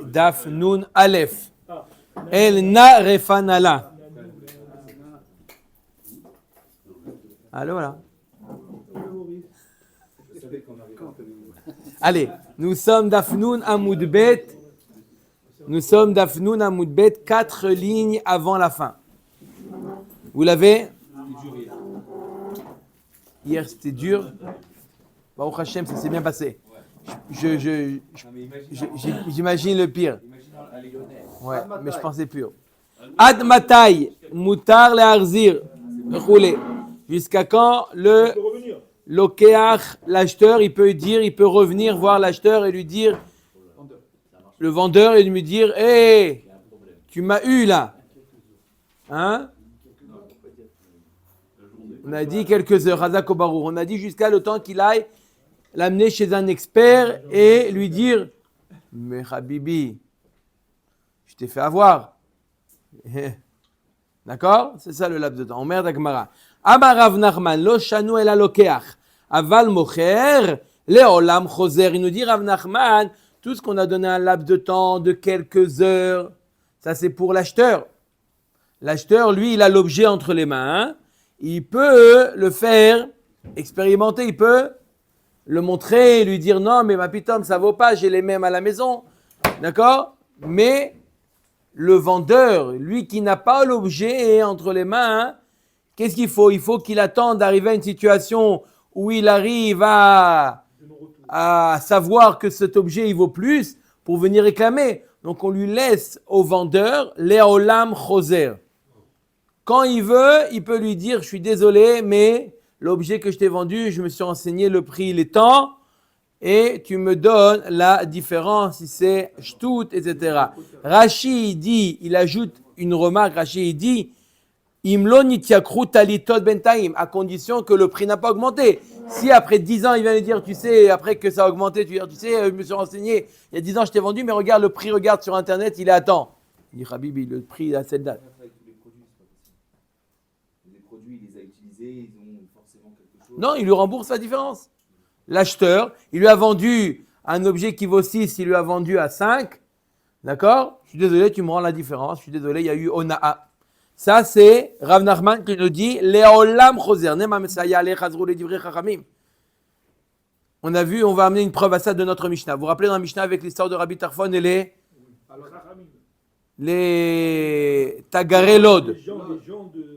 Daf Nun Aleph. El na refanala. Allô, voilà. Allez, nous sommes Daf Nun Amoud Bet. Nous sommes Daf Nun Amoud Bet, 4 lignes avant la fin. Vous l'avez? Hier c'était dur. Baruch Hashem, ça s'est bien passé. J'imagine le pire. Ouais, mais je pensais pur. Ad matai mutar le arzir roulé. Jusqu'à quand le lokeach, l'acheteur, il peut revenir voir l'acheteur et lui dire, le vendeur, et lui dire, hé, tu m'as eu là. Hein? On a dit quelques heures, Hazak Obarou. On a dit jusqu'à le temps qu'il aille l'amener chez un expert et lui dire, mais Habibi, je t'ai fait avoir. D'accord? C'est ça le laps de temps. Omer d'Agmara. Amar Rav Nachman, lo shanu el alokeach, aval mocher, leolam choser. Il nous dit Rav Nachman, tout ce qu'on a donné un laps de temps de quelques heures, ça c'est pour l'acheteur. L'acheteur, lui, il a l'objet entre les mains. Il peut le faire expérimenter, il peut le montrer et lui dire non, mais ma pitom, ça vaut pas, j'ai les mêmes à la maison. D'accord? Mais le vendeur, lui qui n'a pas l'objet entre les mains, qu'est-ce qu'il faut? Il faut qu'il attende d'arriver à une situation où il arrive à savoir que cet objet il vaut plus pour venir réclamer. Donc on lui laisse au vendeur leolam choser. Quand il veut, il peut lui dire, je suis désolé, mais l'objet que je t'ai vendu, je me suis renseigné, le prix, il est temps, et tu me donnes la différence, si c'est shtout, etc. Rashi dit, il ajoute une remarque, Rashi dit, Imlo nitiakru talitot bentaim, à condition que le prix n'a pas augmenté. Si après 10 ans, il vient lui dire, tu sais, après que ça a augmenté, tu sais, je me suis renseigné, il y a 10 ans, je t'ai vendu, mais regarde le prix, regarde sur Internet, il est à temps. Il dit, Habibi, le prix à cette date. Ils ont forcément quelque chose. Non, il lui rembourse la différence. L'acheteur, il lui a vendu un objet qui vaut 6, il lui a vendu à 5. D'accord? Je suis désolé, tu me rends la différence. Je suis désolé, il y a eu Ona'a. Ça, c'est Rav Nachman qui nous dit Leolam Choser. On a vu, on va amener une preuve à ça de notre Mishnah. Vous vous rappelez dans la Mishnah avec l'histoire de Rabbi Tarfon et les Tagaré Lod.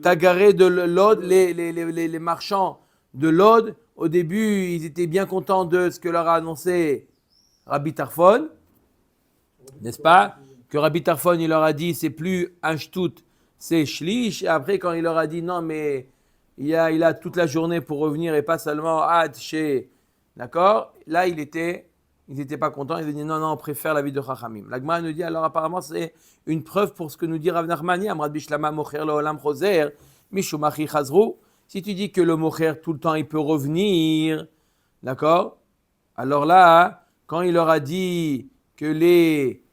Tagaré de Lod, les marchands de Lod, au début, ils étaient bien contents de ce que leur a annoncé Rabbi Tarfon, n'est-ce pas? Que Rabbi Tarfon, il leur a dit, c'est plus un shtout, c'est shlish. Et après, quand il leur a dit, non, mais il a toute la journée pour revenir et pas seulement ad chez, d'accord? Là, ils n'étaient pas contents, ils ont dit, non, on préfère la vie de Chachamim. La Gemara nous dit, alors apparemment, c'est une preuve pour ce que nous dit Rav Nachman, Amrad Bishlama Mocher Leolam Choser, Mishumachi Chazru. Si tu dis que le Mocher, tout le temps, il peut revenir, d'accord? Alors là, quand il leur a dit que les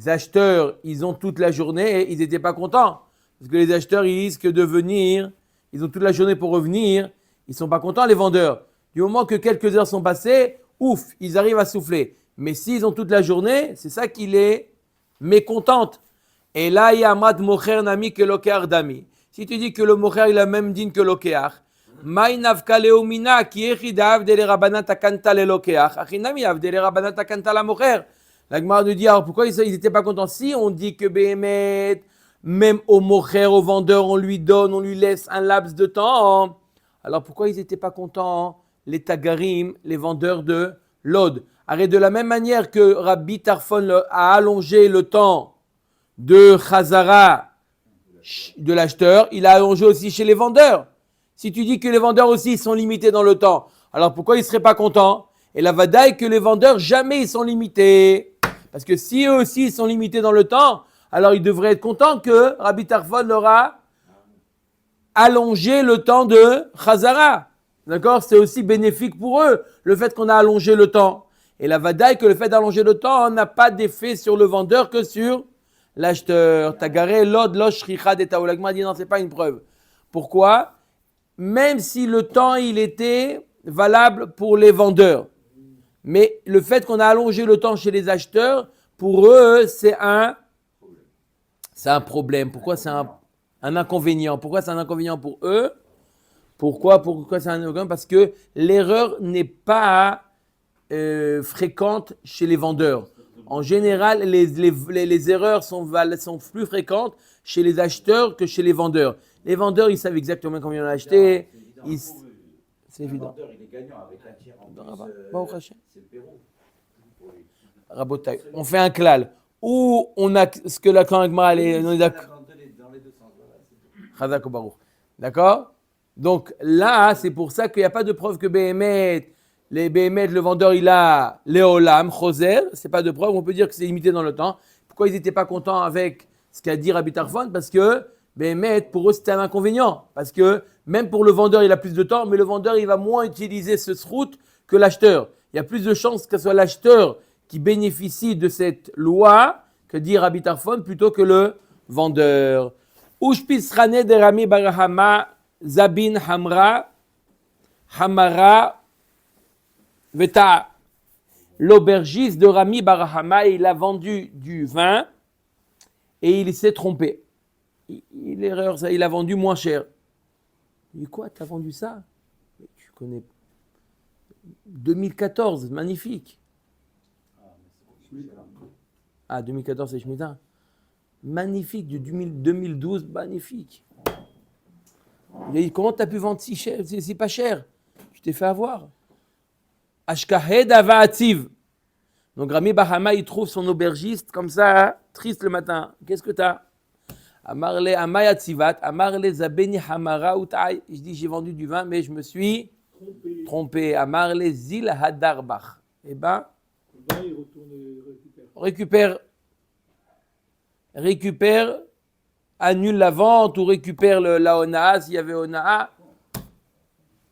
acheteurs, ils ont toute la journée, ils n'étaient pas contents. Parce que les acheteurs, ils risquent de venir, ils ont toute la journée pour revenir, ils ne sont pas contents, les vendeurs. Du moment que quelques heures sont passées, ouf, ils arrivent à souffler. Mais s'ils ont toute la journée, c'est ça qui les mécontente. Et là, il y a Amad Mocher Nami que Lokeach Dami. Si tu dis que le Mocher, il a même din que Lokeach, Maï Navka Leomina, qui Echida Avdele Rabanat Akanta le Lokeach, Achinami Avdele Rabanat Akanta la Mocher. La Gemara nous dit, alors pourquoi ils n'étaient pas contents? Si on dit que Behemet, même au Mocher, au vendeur, on lui donne, on lui laisse un laps de temps, alors pourquoi ils n'étaient pas contents, les Tagarim, les vendeurs de Lod? Arrête, de la même manière que Rabbi Tarfon a allongé le temps de Chazara de l'acheteur, il a allongé aussi chez les vendeurs. Si tu dis que les vendeurs aussi sont limités dans le temps, alors pourquoi ils ne seraient pas contents? Et la vadaï que les vendeurs, jamais ils sont limités. Parce que si eux aussi ils sont limités dans le temps, alors ils devraient être contents que Rabbi Tarfon leur a allongé le temps de Chazara. D'accord? C'est aussi bénéfique pour eux, le fait qu'on a allongé le temps. Et la vadaï que le fait d'allonger le temps n'a pas d'effet sur le vendeur que sur l'acheteur. Tagaré, Lod, Losh, Richad et Taoulagma dit non, c'est pas une preuve. Pourquoi? Même si le temps, il était valable pour les vendeurs. Mais le fait qu'on a allongé le temps chez les acheteurs pour eux, c'est un problème. Pourquoi c'est un inconvénient? Pourquoi c'est un inconvénient pour eux? Pourquoi c'est un inconvénient? Parce que l'erreur n'est pas fréquente chez les vendeurs. En général, les erreurs sont plus fréquentes chez les acheteurs que chez les vendeurs. Les vendeurs, ils savent exactement combien on a acheté. C'est évident. Le vendeur, il est gagnant avec un tiers en plus. C'est le Pérou. Rabotai. On fait un klal. Ou on a ce que la Kangma, on est d'accord. Dans les deux sens. D'accord? Donc là, c'est pour ça qu'il n'y a pas de preuve que Béhémet, le vendeur, il a Léolam, Choser. C'est pas de preuve. On peut dire que c'est limité dans le temps. Pourquoi ils n'étaient pas contents avec ce qu'a dit Rabbi Tarfon? Parce que Béhémet, pour eux, c'était un inconvénient. Parce que même pour le vendeur, il a plus de temps, mais le vendeur, il va moins utiliser ce srout que l'acheteur. Il y a plus de chances que ce soit l'acheteur qui bénéficie de cette loi, que dit Rabbi Tarfon, plutôt que le vendeur. Ushpis Rane de Rami Barahama, Zabin Hamra, Hamara, Veta. L'aubergiste de Rami Barahama, il a vendu du vin et il s'est trompé. L'erreur, il a vendu moins cher. Il dit quoi, tu as vendu ça? Tu connais 2014, magnifique. Ah, 2014, c'est Shemitah. Magnifique, de 2012, magnifique. Il a dit, comment tu as pu vendre si cher? C'est pas cher. Je t'ai fait avoir. Ashkahed Avaativ. Donc Rami Bahama, il trouve son aubergiste comme ça, triste le matin. Qu'est-ce que tu as? Amarle Amayatzivat, Amarle Zabeni Hamara Utai. Je dis, j'ai vendu du vin, mais je me suis trompé. Amarle Zil Hadarbach. Eh ben, récupère, annule la vente ou récupère la Onaa, s'il y avait Onaa.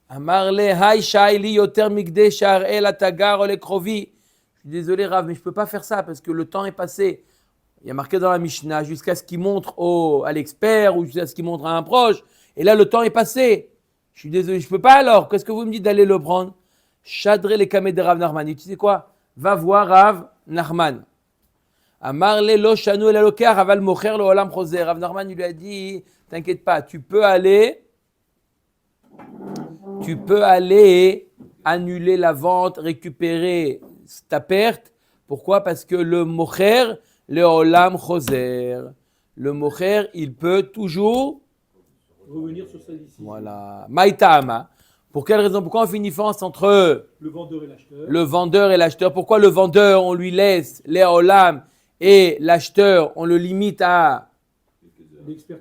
Amarle Hay Shaili Yoter Migde Shar El Atagar Ole Krovi. Je suis désolé, Rav, mais je ne peux pas faire ça parce que le temps est passé. Il y a marqué dans la Mishnah jusqu'à ce qu'il montre à l'expert ou jusqu'à ce qu'il montre à un proche. Et là, le temps est passé. Je suis désolé, je ne peux pas alors. Qu'est-ce que vous me dites d'aller le prendre? Chadré les kamé de Rav Nachman. Et tu sais quoi? Va voir Rav Nachman. Amarle lo shanu el alokar aval mocher lo olam choser. Rav Nachman lui a dit, t'inquiète pas, tu peux aller annuler la vente, récupérer ta perte. Pourquoi? Parce que le mocher, le olam choser. Le mocher, il peut toujours revenir sur sa décision. Voilà. Maïtama. Pour quelle raison? Pourquoi on fait une différence entre le vendeur et l'acheteur? Pourquoi le vendeur, on lui laisse les olam et l'acheteur, on le limite à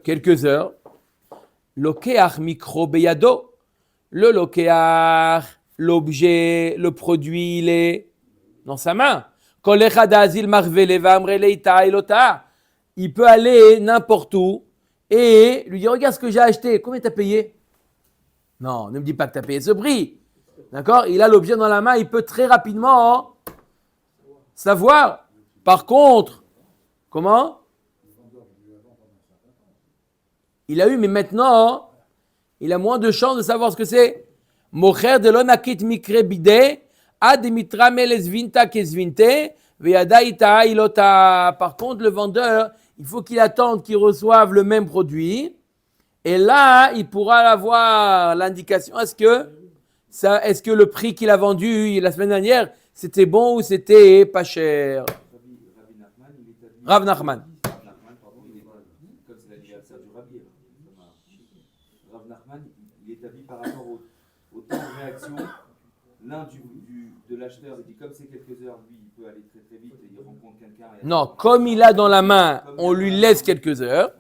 quelques heures? Lokeach mikro beyado. Le lokeach, l'objet, le produit, il est dans sa main. Il peut aller n'importe où et lui dire, regarde ce que j'ai acheté, combien tu as payé? Non, ne me dis pas que tu as payé ce prix. D'accord? Il a l'objet dans la main, il peut très rapidement savoir. Par contre, comment? Il a eu, mais maintenant, il a moins de chances de savoir ce que c'est. Mocher de l'onakit mikre bide, ad mitra melesvinta kesvinte, veada ita ilota. Par contre, le vendeur, il faut qu'il attende qu'il reçoive le même produit. Et là, il pourra avoir l'indication. Est-ce que le prix qu'il a vendu la semaine dernière, c'était bon ou c'était pas cher? Rav Nachman. Comme c'est l'anniversaire du Rabbi. Rav Nachman, il établit par rapport au temps de réaction. L'un de l'acheteur, il dit comme c'est quelques heures, lui, il peut aller très très vite et il rencontre quelqu'un. Non, comme il a dans la main, on lui laisse quelques heures.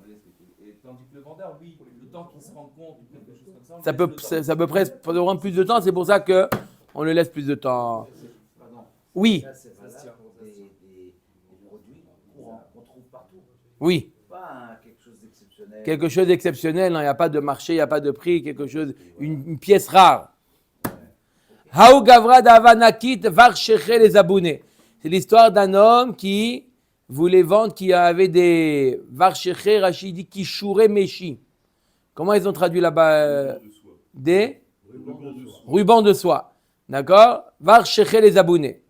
Et tandis que le vendeur, lui, le temps qu'il se rend compte ou quelque chose comme ça, Ça peut presque prendre plus de temps, c'est pour ça qu'on le laisse plus de temps. Oui. Là, c'est valable pour des produits qu'on trouve partout. Oui. Pas quelque chose d'exceptionnel. Quelque chose d'exceptionnel, il n'y a pas de marché, il n'y a pas de prix, une pièce rare. Haou Gavra d'Avanakit Varcheche les abonnés. C'est l'histoire d'un homme qui voulait vendre, qui avait des Varcheche, Rachidi, qui chourait Méchi. Comment ils ont traduit là-bas? Des rubans de soie. D'accord? Varcheche les abonnés.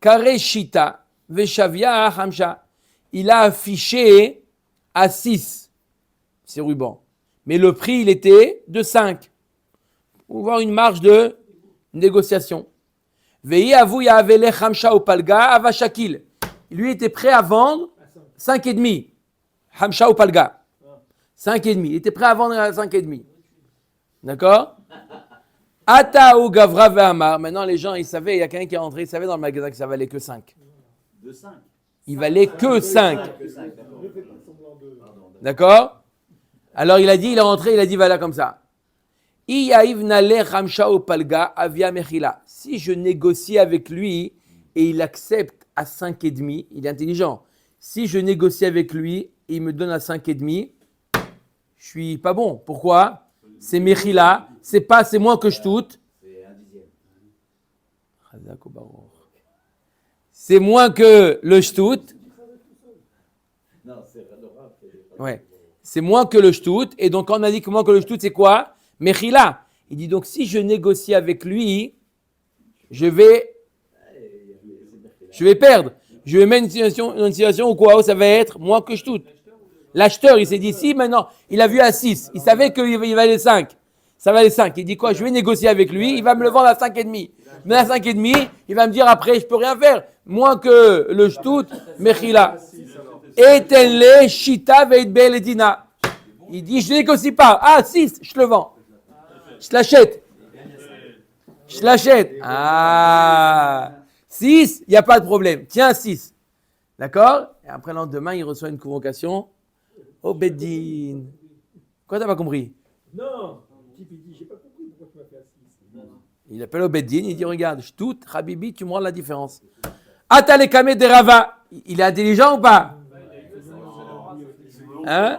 Carré Shita. Veshavia Hamsha. Il a affiché à 6 ces rubans. Mais le prix, il était de 5. Pour voir une marge de négociation. Vei avuya avele Hamsha ou Palga avashakil. Lui était prêt à vendre 5,5. Hamsha ou Palga. 5,5. Il était prêt à vendre à 5,5. D'accord? Ata ou Gavra ve'amar. Maintenant, les gens, ils savaient, il y a quelqu'un qui est rentré, il savait dans le magasin que ça valait que 5. De 5. Il valait que 5. Que 5, d'accord. D'accord? Alors, il a dit, il est rentré, il a dit, voilà comme ça. Iyaïv nale Hamsha ou Palga avia mechila. Si je négocie avec lui et il accepte à 5,5, il est intelligent. Si je négocie avec lui et il me donne à 5,5, je suis pas bon. Pourquoi? C'est mechila, c'est moins que je toute. C'est un dixième. C'est moins que le shtout. Non, c'est Radora. Ouais. C'est moins que le shtout. Et donc, quand on a dit que moins que le shtout, c'est quoi? Mechila. Il dit donc, si je négocie avec lui, je vais perdre. Je vais mettre une situation où quoi? Où ça va être moins que shtout. L'acheteur, il s'est dit, si maintenant, il a vu à 6. Il savait qu'il valait 5. Ça valait 5. Il dit quoi? Je vais négocier avec lui. Il va me le vendre à 5,5. Mais à 5,5, il va me dire après, je peux rien faire. Moins que le shtout, mechila. Etenle shita veitbe ledina. Il dit, je ne négocie pas. Ah, 6, je le vends. Je l'achète. Je l'achète. Ah, 6, il n'y a pas de problème. Tiens, 6. D'accord? Et après, le lendemain, il reçoit une convocation au Beddin. Quoi, t'as pas compris? Non, le type il dit, j'ai pas compris pourquoi tu m'as fait à 6. Il appelle au Beddin, il dit, regarde, je tout, Habibi, tu me rends la différence. Atalekame de Rava. Il est intelligent ou pas? Hein?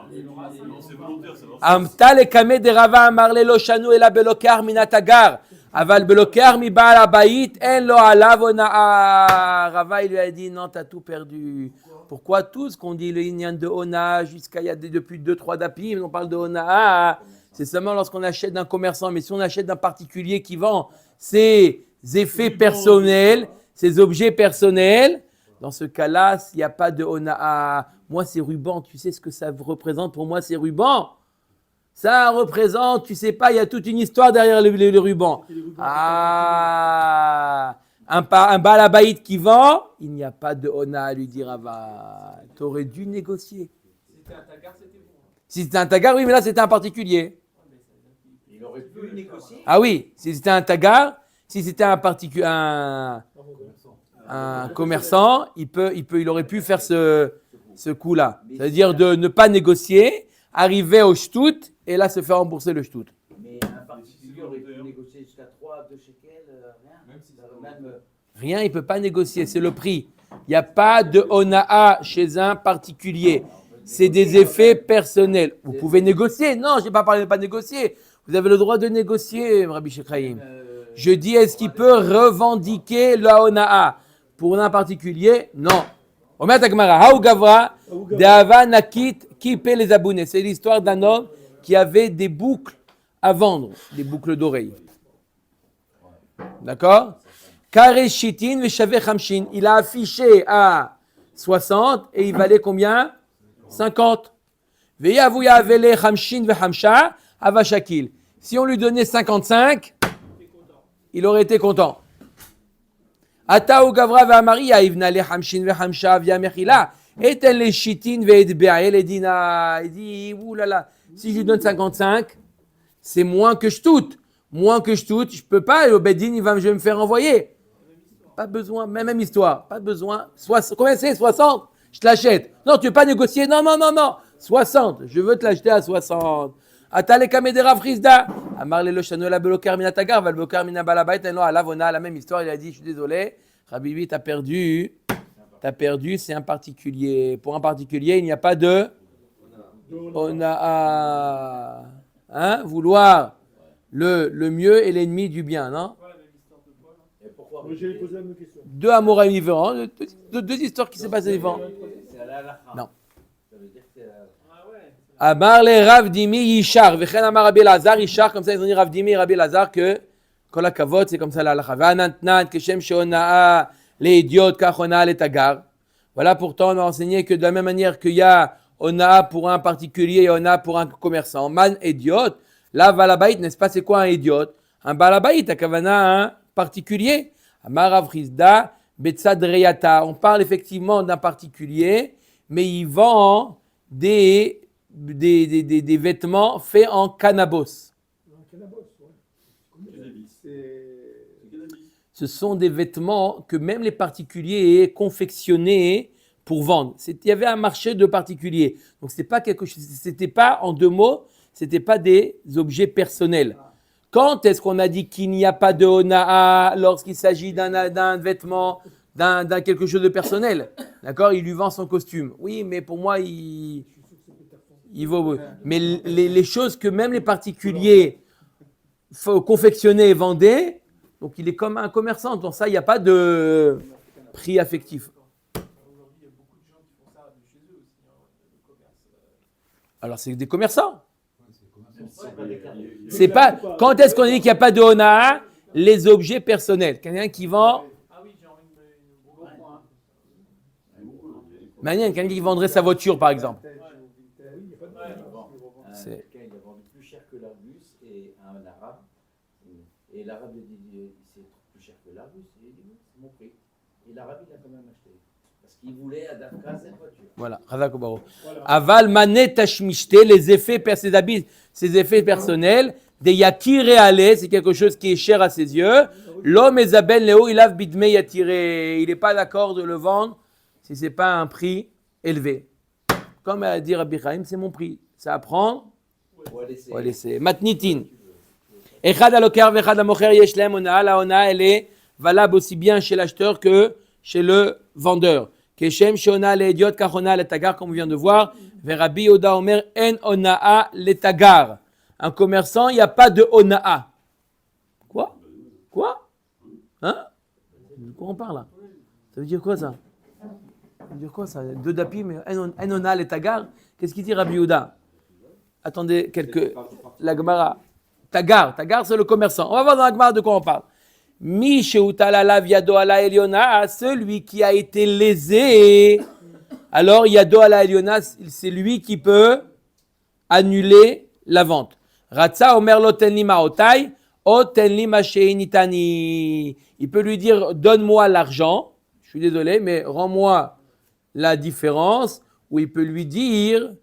Amtalekame de Rava amarle lo shanu ela belokar minatagar. Aval belokar mi baal abayit en lo alav onaa. Rava, il lui a dit, non, t'as tout perdu. Pourquoi tout ce qu'on dit, le inyan de Ona, jusqu'à il y a depuis 2-3 dapim, on parle de Ona, c'est seulement lorsqu'on achète d'un commerçant, mais si on achète d'un particulier qui vend ses effets personnels, ses objets personnels, dans ce cas-là, s'il n'y a pas de Ona, moi c'est ruban, tu sais ce que ça représente pour moi, c'est ruban. Ça représente, tu sais pas, il y a toute une histoire derrière le ruban. Ah, un balabaït qui vend, il n'y a pas de Ona à lui dire Rava. Tu aurais dû négocier. Si c'était un tagar, oui, mais là c'était un particulier. Il aurait pu négocier. Ah oui, si c'était un tagar, si c'était un commerçant, il aurait pu faire ce coup-là. C'est-à-dire de ne pas négocier, arriver au shtout et là se faire rembourser le shtout. Mais un particulier aurait pu négocier jusqu'à 2 shekels, rien. Même Rien, il ne peut pas négocier, c'est le prix. Il n'y a pas de onaa chez un particulier. C'est des effets personnels. Vous pouvez négocier. Non, je n'ai pas parlé de pas négocier. Vous avez le droit de négocier, Rabbi Shechaim. Je dis, est-ce qu'il peut revendiquer la onaa pour un particulier? Non. Omer Takmara, Haou Gavra, Deava Nakit, qui paie les abounés. C'est l'histoire d'un homme qui avait des boucles à vendre, des boucles d'oreilles. D'accord? Kare Shitin Veshave Hamshin. Il a affiché à 60 et il valait combien? 50. Veyavuya Avele Hamshin Vehamsha Avashakil. Si on lui donnait 55, il aurait été content. Ata ou Gavra ve'amari Ivna le Hamshin Vehamsha via Mechila. Eten le Shitin ve'edbe'e le dina. Il dit, oulala, si je lui donne 55, c'est moins que je toute. Moins que je toute, je peux pas. Au Beddin, je vais me faire envoyer. Pas besoin, même histoire, pas besoin. Combien c'est? 60? Je te l'achète. Non, tu veux pas négocier? Non. 60, je veux te l'acheter à 60. Atale kamedera frisda. Amarle lo shano la belokar minatagar, val belokar minabalabait, en lo alavona, la même histoire, il a dit, je suis désolé, Habibi, t'as perdu, c'est un particulier. Pour un particulier, il n'y a pas de onaa. Hein? Vouloir le mieux est l'ennemi du bien, non? Moi, j'allais poser la même question. Deux amouramis différents, deux histoires qui s'est passées différentes. c'est à la halakha. Non. Ça veut dire que c'est Amar le Rav Dimi Yishar, Vechen Amar Rabbi Lazar Yishar, comme ça ils ont dit Rav Dimi et Rabbi Lazar que Kol HaKavod c'est comme ça la halakha. Ve'anantnan keshem sheonaa le idiot kach onaa le tagar. Voilà pourtant on a enseigné que de la même manière qu'il y a Ona pour un particulier et Ona pour un commerçant. Man idiot, là balabait, n'est-ce pas, c'est quoi un idiot? Un balabait, à Kavana, un particulier. Amar Rav Chizda, Betzad Reyata. On parle effectivement d'un particulier, mais il vend des vêtements faits en cannabis. Un cannabis, ouais. Ce sont des vêtements que même les particuliers confectionnaient pour vendre. Il y avait un marché de particuliers. Donc c'était pas quelque chose, c'était pas en deux mots, c'était pas des objets personnels. Quand est-ce qu'on a dit qu'il n'y a pas de honaa lorsqu'il s'agit d'un vêtement, d'un quelque chose de personnel? D'accord? Il lui vend son costume. Oui, mais pour moi, il vaut. Mais les choses que même les particuliers confectionnaient et vendaient, donc il est comme un commerçant. Dans ça, il n'y a pas de prix affectif. Alors c'est des commerçants. C'est pas. Quand est-ce qu'on dit qu'il n'y a pas de honaa? Les objets personnels. Quelqu'un qui vend. Manière, quelqu'un qui vendrait sa voiture, par exemple. Quelqu'un il a vendu plus cher que l'Arbus et à un arabe. Et l'arabe lui dit c'est plus cher que l'Arbus. Il dit c'est mon prix. Et l'arabe il a quand même acheté. Parce qu'il voulait à Dafka cette voiture. Voilà, Razak Obaro. Aval manet tashmishte, les effets, ses effets personnels, des yakir réalés, c'est quelque chose qui est cher à ses yeux. L'homme Ezaben Léo, il a bidme yatiré. Il n'est pas d'accord de le vendre si ce n'est pas un prix élevé. Comme a dit Rabbi Chaim, c'est mon prix. C'est à prendre, on va laisser. Matnitin. Echad alokar vechad amocher yesh lehem honaa. La honaa, elle est valable aussi bien chez l'acheteur que chez le vendeur. Keshem sheona le'idiot kachona letagar, comme on vient de voir. Verabi Yoda Omer en honaa letagar. Un commerçant, il n'y a pas de honaa. Quoi? Hein? De quoi on parle là? Ça veut dire quoi ça? Ça veut dire quoi ça? Deux dapis, mais en honaa letagar. Qu'est-ce qu'il dit Rabbi Yehuda? Attendez, la Gemara. Tagar, c'est le commerçant. On va voir dans la Gemara de quoi on parle. Mi sheutala yado ala eliona, celui qui a été lésé. Alors yado ala eliona, c'est lui qui peut annuler la vente. Ratsa omer lo ten li maotai, o ten li ma sheinitani. Il peut lui dire donne-moi l'argent. Je suis désolé, mais rends-moi la différence. Ou il peut lui dire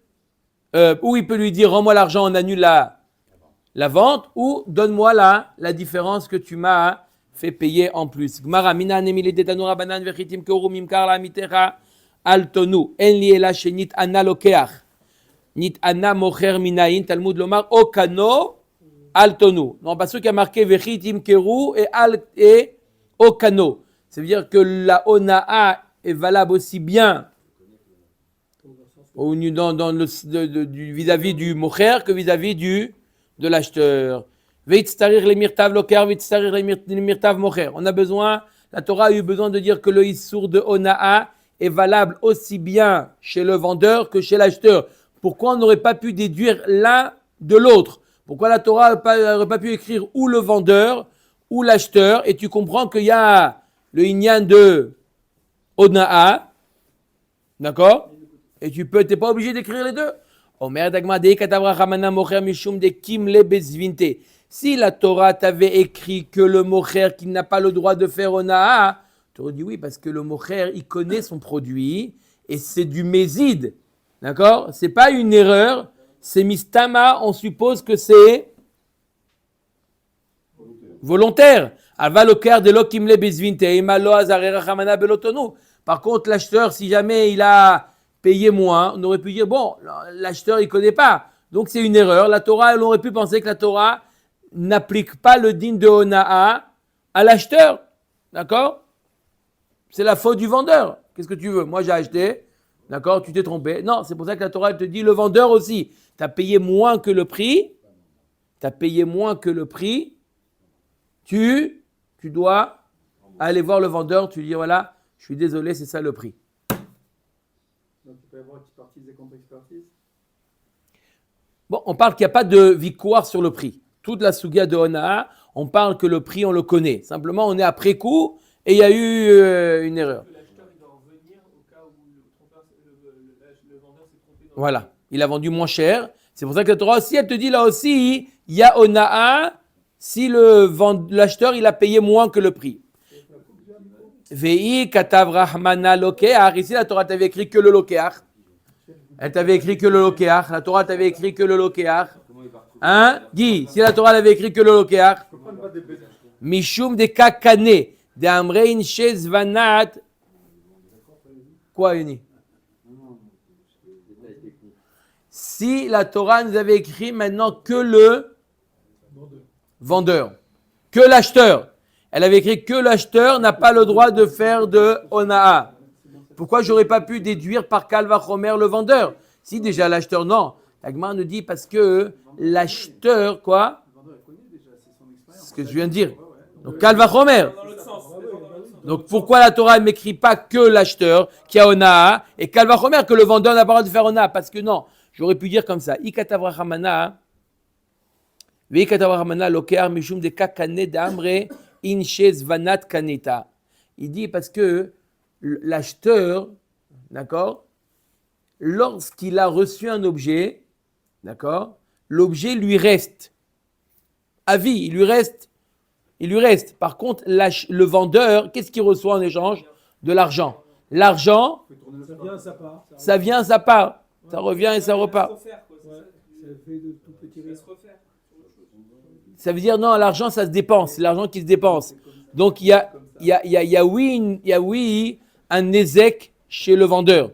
rends-moi l'argent, on annule la vente, ou donne-moi la différence que tu m'as fait payer en plus. Gmara mina nemile detanura banan vechitim keuru mimkar la mitecha altonu en li ela shenit ana lokeach nit ana mocher minayin Talmud lomar okano altonu. Non, parce qu'il y a marqué vechitim keuru et okano. Ça veut dire que la onaa est valable aussi bien vis-à-vis du mocher que vis-à-vis de l'acheteur. On a besoin, la Torah a eu besoin de dire que le issour de honaa est valable aussi bien chez le vendeur que chez l'acheteur. Pourquoi on n'aurait pas pu déduire l'un de l'autre? Pourquoi la Torah n'aurait pas pu écrire ou le vendeur ou l'acheteur? Et tu comprends qu'il y a le inyan de honaa, d'accord? Et tu n'es pas obligé d'écrire les deux. Si la Torah t'avait écrit que le mocher qui n'a pas le droit de faire honaa, tu aurais dit oui, parce que le mocher, il connaît son produit et c'est du méside. D'accord? Ce n'est pas une erreur, c'est mistama, on suppose que c'est volontaire. Par contre, l'acheteur, si jamais il a payé moins, on aurait pu dire, bon, l'acheteur, il ne connaît pas. Donc, c'est une erreur. La Torah, on aurait pu penser que la Torah n'applique pas le din de honaa à l'acheteur. D'accord? C'est la faute du vendeur. Qu'est-ce que tu veux? Moi, j'ai acheté. D'accord? Tu t'es trompé. Non, c'est pour ça que la Torah elle te dit, le vendeur aussi. Tu as payé moins que le prix. Tu dois aller voir le vendeur. Tu lui dis, voilà, je suis désolé, c'est ça le prix. Donc, tu peux avoir expertise et contre-expertise. Bon, on parle qu'il n'y a pas de victoire sur le prix. Toute la sugia de honaa, on parle que le prix, on le connaît. Simplement, on est après coup et il y a eu une erreur. L'acheteur, il doit revenir au cas où Voilà, il a vendu moins cher. C'est pour ça que la Torah aussi, elle te dit là aussi, il y a Ona'a si l'acheteur il a payé moins que le prix. Vei katav rahmana lokeach. Ici, la Torah t'avait écrit que le lokeach. Elle t'avait écrit que le lokeach. La Torah t'avait écrit que le lokeach. Hein? Guy, si la Torah l'avait écrit que le lokeach. Mishum de kakane. De amrein shezvanat. Quoi, Yoni? Si la Torah nous avait écrit maintenant que le vendeur, que l'acheteur. Elle avait écrit que l'acheteur n'a pas le droit de faire de ona'a. Pourquoi j'aurais pas pu déduire par Kalvachomer le vendeur? Si déjà l'acheteur, non. La Gemara nous dit parce que l'acheteur, quoi? C'est ce que je viens de dire. Donc Kalvachomer. Donc pourquoi la Torah ne m'écrit pas que l'acheteur qui a ona'a et Kalvachomer que le vendeur n'a pas le droit de faire ona'a? Parce que non, j'aurais pu dire comme ça. Ikatavrachamana. Mishum de kakane d'amre inches vanat kaneta. Il dit parce que l'acheteur, d'accord, lorsqu'il a reçu un objet, d'accord, l'objet lui reste à vie, il lui reste. Par contre, le vendeur, qu'est-ce qu'il reçoit en échange? De l'argent. L'argent, ça vient à sa part. Ça revient et ça repart. Ça veut dire non, l'argent ça se dépense, c'est l'argent qui se dépense. Donc il y a oui un nezek chez le vendeur,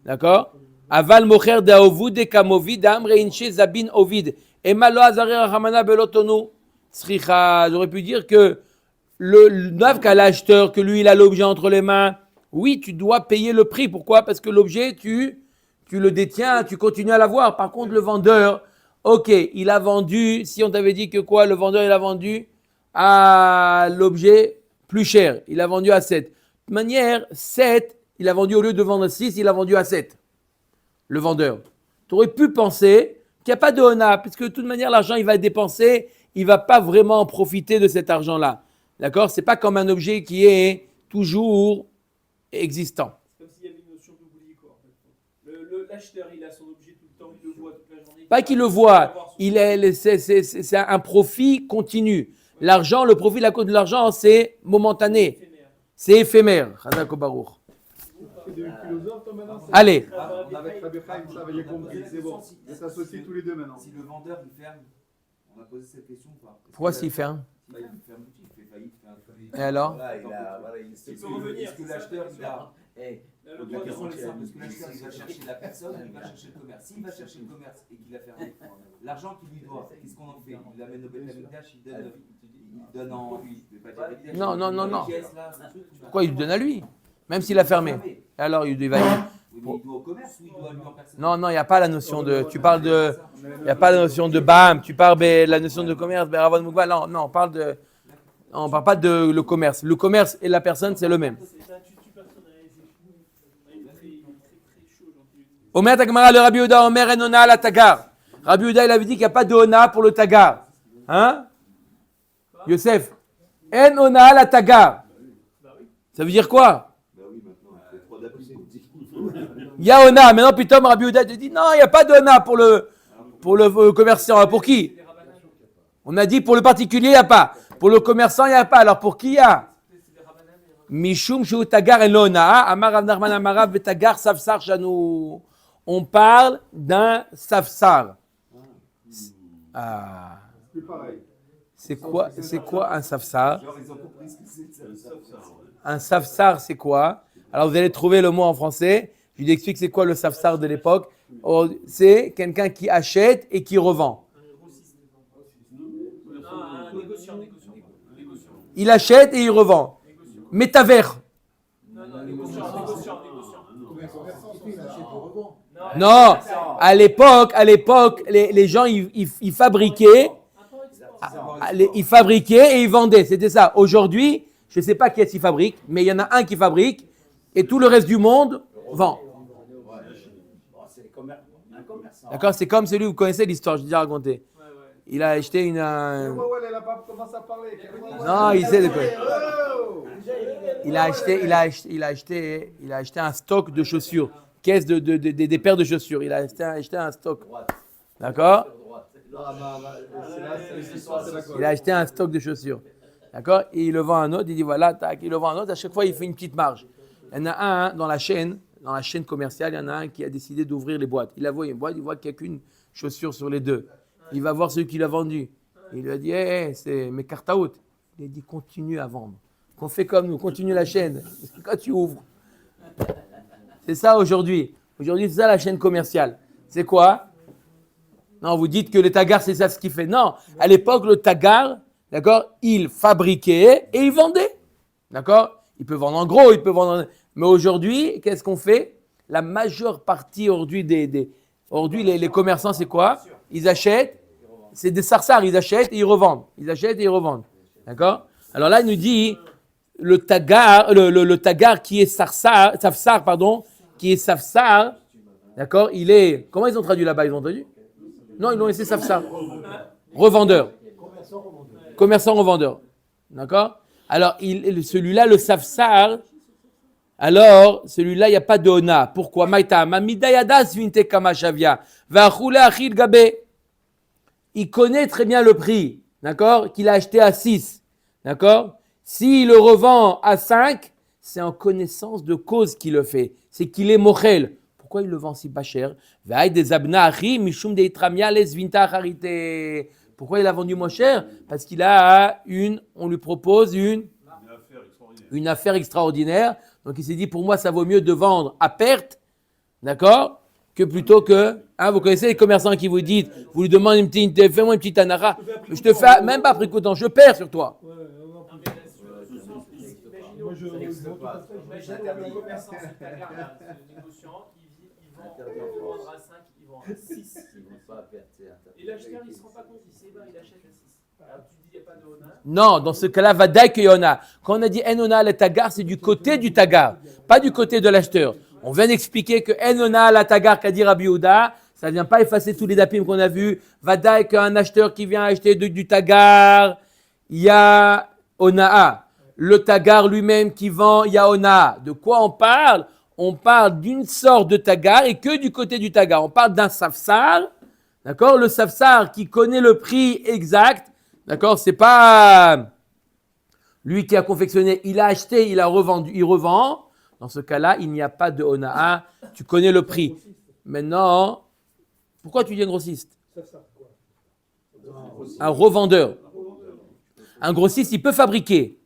d'accord? Aval mocher da'ovu de kamovid amre inche zabin ovid emalo azare rahamana belotonu sricha. J'aurais pu dire que le neuf qu'à l'acheteur, que lui il a l'objet entre les mains, oui tu dois payer le prix. Pourquoi? Parce que l'objet tu le détiens, tu continues à l'avoir. Par contre le vendeur, ok, il a vendu, si on t'avait dit que quoi, le vendeur il a vendu à l'objet plus cher, il a vendu à 7. De toute manière, 7, il a vendu au lieu de vendre à 6, il a vendu à 7, le vendeur. Tu aurais pu penser qu'il n'y a pas de hona, puisque de toute manière, l'argent il va être dépensé, il ne va pas vraiment en profiter de cet argent-là. D'accord? Ce n'est pas comme un objet qui est toujours existant. C'est comme s'il y avait une notion d'oubli, quoi. L'acheteur, il a son objet tout le temps, il le voit toute la journée. Pas qu'il le voit, c'est un profit continu. L'argent, le profit, la cause de l'argent, c'est momentané. C'est éphémère. Chazak Baruch. Allez. On avait Rabbi Chaim, ça avait compris, c'est bon. On s'associe tous les deux maintenant. Si le vendeur il ferme, on a posé cette question ou pas? Pourquoi s'il ferme? Il ferme boutique, il fait faillite, il fait un faillite. Et alors? Il peut revenir. Est-ce que l'acheteur il a. La question est simple, parce que l'acheteur il va chercher la personne, il va chercher le commerce. S'il va chercher le commerce et qu'il a fermé, l'argent qu'il lui doit, qu'est-ce qu'on en fait? Il l'amène au Beth Amikdash, il donne en. Non. Pourquoi il lui donne à lui? Même s'il a fermé. Et alors il va. Il doit au commerce ou il doit lui en personne? Non, il n'y a pas la notion de. Tu parles de. Il n'y a pas la notion de BAM, tu parles de la notion de commerce, Beravon Moukba. Non, on parle de. On ne parle pas de le commerce. Le commerce et la personne, c'est le même. Omer Takmara le Rabbi Yehuda, Omer en ona la tagar. Rabbi Yehuda, il avait dit qu'il n'y a pas de ona pour le tagar. Hein? Yosef. En ona la tagar. Ça veut dire quoi? Il y a ona. Maintenant, putain, Rabbi Yehuda te dit non, il n'y a pas de ona pour le commerçant. Pour qui? On a dit pour le particulier, il n'y a pas. Pour le commerçant, il n'y a pas. Alors pour qui il y a? Mishum shu tagar en ona. Amar Rav Nachman Amarav vetagar savsar shanu. On parle d'un safsar. Ah. C'est quoi un safsar? Un safsar, c'est quoi? Alors vous allez trouver le mot en français. Je vous explique c'est quoi le safsar de l'époque. C'est quelqu'un qui achète et qui revend. Il achète et il revend. Métaver. Non, à l'époque, les gens, ils fabriquaient et ils vendaient. C'était ça. Aujourd'hui, je ne sais pas qui est-ce qui fabrique, mais il y en a un qui fabrique et tout le reste du monde vend. D'accord, c'est comme celui, vous connaissez l'histoire, je l'ai déjà raconté. Il a acheté une... Non, il sait de quoi. Il a acheté un stock de chaussures caisse des paires de chaussures. Il a acheté un stock. Droite. D'accord? Droite. Non, c'est là, c'est la Il a acheté un stock de chaussures. D'accord? Et il le vend à un autre. Il dit voilà, tac, il le vend à un autre. À chaque fois, il fait une petite marge. Il y en a un dans la chaîne commerciale, il y en a un qui a décidé d'ouvrir les boîtes. Il a vu une boîte, il voit qu'il n'y a qu'une chaussure sur les deux. Il va voir celui qui l'a vendu. Il lui a dit c'est mes cartes out. Il a dit continue à vendre. Qu'on fait comme nous, continue la chaîne. Quand tu ouvres. C'est ça aujourd'hui. Aujourd'hui, c'est ça la chaîne commerciale. C'est quoi? Non, vous dites que le tagar, c'est ça ce qu'il fait. Non, à l'époque, le tagar, d'accord, il fabriquait et il vendait. D'accord? Il peut vendre en gros, il peut vendre en... Mais aujourd'hui, qu'est-ce qu'on fait? La majeure partie aujourd'hui aujourd'hui, les commerçants, c'est quoi? Ils achètent, c'est des sarsars, ils achètent et ils revendent. Ils achètent et ils revendent. D'accord? Alors là, il nous dit, le tagar qui est safsar, qui est safsar, d'accord, il est... Comment ils ont traduit là-bas? Ils ont traduit? Non, ils l'ont laissé safsar. Revendeur. Commerçant revendeur. D'accord? Alors, celui-là, le safsar, alors, celui-là, il n'y a pas de ona. Pourquoi? Il connaît très bien le prix, d'accord? Qu'il a acheté à 6, d'accord? S'il le revend à 5, c'est en connaissance de cause qu'il le fait. C'est qu'il est mochel. Pourquoi il le vend si pas cher? Pourquoi il a vendu moins cher? Parce qu'il a on lui propose une affaire extraordinaire. Donc il s'est dit, pour moi, ça vaut mieux de vendre à perte, d'accord, que plutôt que, vous connaissez les commerçants qui vous disent, vous lui demandez fais-moi une petite anara, je te fais même pas prix coûtant, je perds sur toi. Imagine le commerçant, c'est tagar, le négociant, il vend, au lieu de vendre à 5, il vend à 6. Et l'acheteur, il ne se rend pas compte, il sait, il achète à 6. Alors tu dis, il n'y a pas de hona. Non, dans ce cas-là, vadaï que yona. Quand on a dit enona le tagar, c'est du côté du tagar, pas du côté de l'acheteur. On vient d'expliquer que enona la tagar qu'a dit Rabbi Yehuda, ça ne vient pas effacer tous les dapim qu'on a vus. Vadaï qu'un acheteur qui vient acheter du tagar, il y a onaa. Le tagar lui-même qui vend, il y a onaa. De quoi on parle? On parle d'une sorte de tagar et que du côté du tagar. On parle d'un safsar, d'accord? Le safsar qui connaît le prix exact. D'accord, c'est pas lui qui a confectionné, il a acheté, il a revendu, il revend. Dans ce cas-là, il n'y a pas de onaa. Tu connais le prix. Maintenant, pourquoi tu dis un grossiste? Un revendeur. Un grossiste, il peut fabriquer.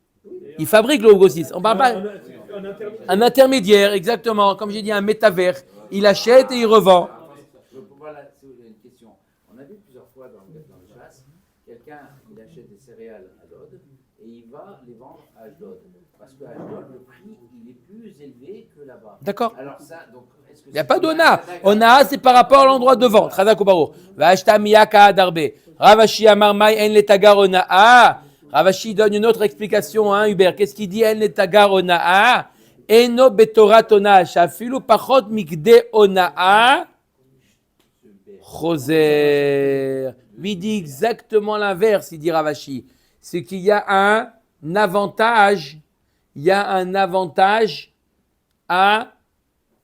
Il fabrique le grossiste. On parle pas. Un intermédiaire, exactement. Comme j'ai dit, un métavers. Il achète et il revend. Voilà, c'est une question. On a vu plusieurs fois dans le chasse, quelqu'un, il achète des céréales à Lod et il va les vendre à Ashdod. Parce qu'à Ashdod, le prix, il est plus élevé que là-bas. D'accord. Alors ça, donc, est-ce que Il n'y a pas d'ona. Ona, c'est par rapport à l'endroit de vente. Chadak ou baro. Vashta miyaka darbe. Ravashi amar mai en letagar onaa. Ravashi donne une autre explication, hein, Hubert. Qu'est-ce qu'il dit en letagar onaa? Eno betorat onaa. Shafilu pachot mikde onaa. Choser. Lui dit exactement l'inverse, il dit Ravashi. C'est qu'il y a un avantage. Il y a un avantage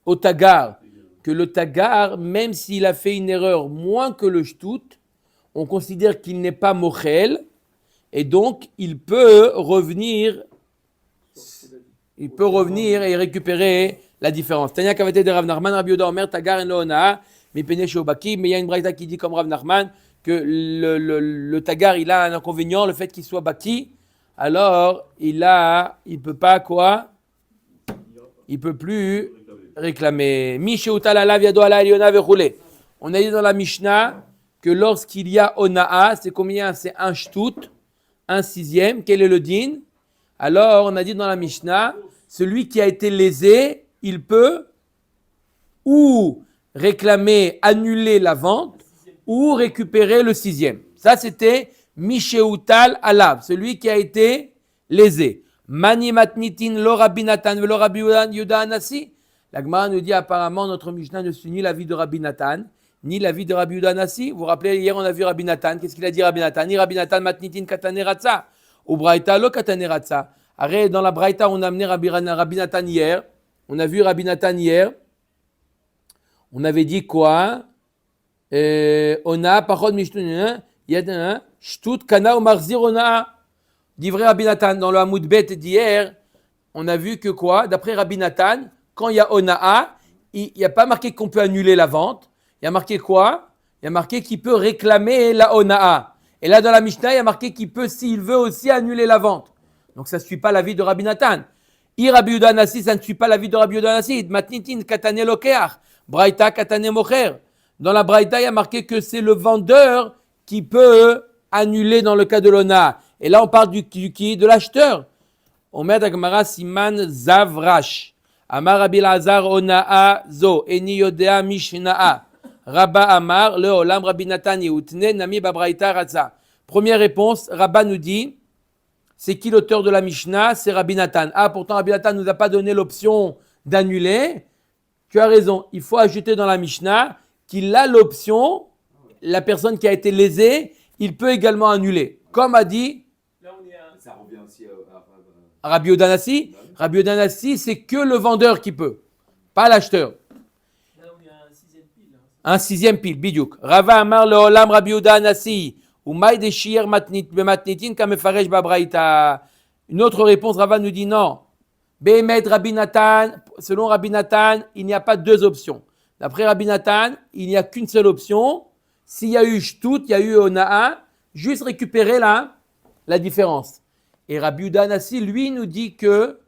au tagar. Que le tagar, même s'il a fait une erreur moins que le shtout, on considère qu'il n'est pas mochel. Et donc, il peut revenir et récupérer la différence. Tania Kavate de Rav Nachman, Rabbi Yehuda Omer, Tagar en lo onaa, mipene sheobaki. Mais il y a une braïta qui dit, comme Rav Nachman, que le tagar, il a un inconvénient, le fait qu'il soit baki. Alors, il peut pas quoi? Il peut plus réclamer. On a dit dans la Mishnah que lorsqu'il y a onaa, c'est combien? C'est un shtout, un sixième. Quel est le din? Alors, on a dit dans la Mishnah, celui qui a été lésé, il peut ou réclamer, annuler la vente, ou récupérer le sixième. Ça, c'était Misheutal Alav, celui qui a été lésé. Mani matnitin lo Rabbi Natan velo Rabbi Yehuda Anassi. La Gemara nous dit apparemment notre Mishnah ne suit ni l'avis de Rabbi Natan, ni l'avis de Rabbi Yehuda Anassi. Vous vous rappelez, hier on a vu Rabbi Natan. Qu'est-ce qu'il a dit Rabbi Natan? Ni Rabbi Natan matnitin katane ratza. Ou Braïta lo katane ratza. Arrête, dans la Braïta, on a amené Rabbi Natan hier. On a vu Rabbi Natan hier. On avait dit quoi? Ona, pachot mishtun, yad, shtut, kana ou marzir ona. Divrei Rabbi Nathan, dans le Hamoud Bet d'hier, on a vu que quoi? D'après Rabbi Nathan, quand il y a Onaa, il n'y a pas marqué qu'on peut annuler la vente. Il y a marqué quoi? Il y a marqué qu'il peut réclamer la Onaa. Et là, dans la Mishnah, il y a marqué qu'il peut, s'il veut, aussi annuler la vente. Donc, ça ne suit pas l'avis de Rabbi Nathan. Rabbi Yehuda Anassi, ça ne suit pas l'avis de Rabbi Yehuda Anassi. Matnitin katane lokeach, braïta katane mocher. Dans la braïta, il y a marqué que c'est le vendeur qui peut annuler dans le cas de l'Onaa. Et là, on parle de l'acheteur. Omer d'Agmara Siman Zavrash. Amar Rabbi Lazar Onaa Zo. Eni Yodea Mishnaa. Rabba Amar Le Olam Rabbi Nathan Yeutne Nami Babraïta Ratza. Première réponse, Rabba nous dit, c'est qui l'auteur de la Mishnah? C'est Rabbi Nathan. Ah, pourtant Rabbi Nathan ne nous a pas donné l'option d'annuler. Tu as raison, il faut ajouter dans la Mishnah qu'il a l'option, la personne qui a été lésée, il peut également annuler. Comme a dit Là, on est à. Ça revient aussi à Rabbi Yehuda Anassi. Rabbi Yehuda Anassi, c'est que le vendeur qui peut, pas l'acheteur. Là, on est à un 6e pile. Un 6e pile, bidiouk. Rava Amar le Olam Rabbi Yehuda Anassi. Umaï de Shir Matnitin Kamefaresh Babraïta. Une autre réponse, Rava nous dit non. Behemet Rabbi Nathan, selon Rabbi Nathan, il n'y a pas deux options. D'après Rabbi Nathan, il n'y a qu'une seule option. S'il y a eu Shtut, il y a eu Onaa, juste récupérer la différence. Et Rabbi Yehuda Anassi, lui, nous dit que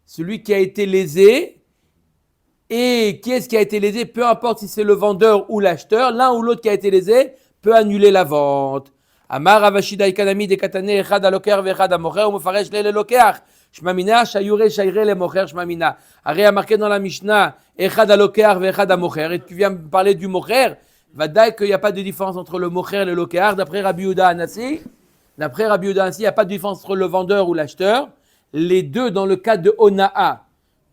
celui qui a été lésé, et qui est-ce qui a été lésé, peu importe si c'est le vendeur ou l'acheteur, l'un ou l'autre qui a été lésé peut annuler la vente. Amar Avashida Ikanami de Katane Echad Aloker Vechad Amocher ou Mefaresh Lele Loker. Shmamina Shayure Shayre Le Mocher Shmamina. Arrêt a marqué dans la Mishnah Echad Aloker Vechad Amocher. Et tu viens me parler du Mocher. Va dire qu'il n'y a pas de différence entre le Mocher et le Loker. D'après Rabbi Yehuda Anassi, il n'y a pas de différence entre le vendeur ou l'acheteur. Les deux dans le cas de Onaa.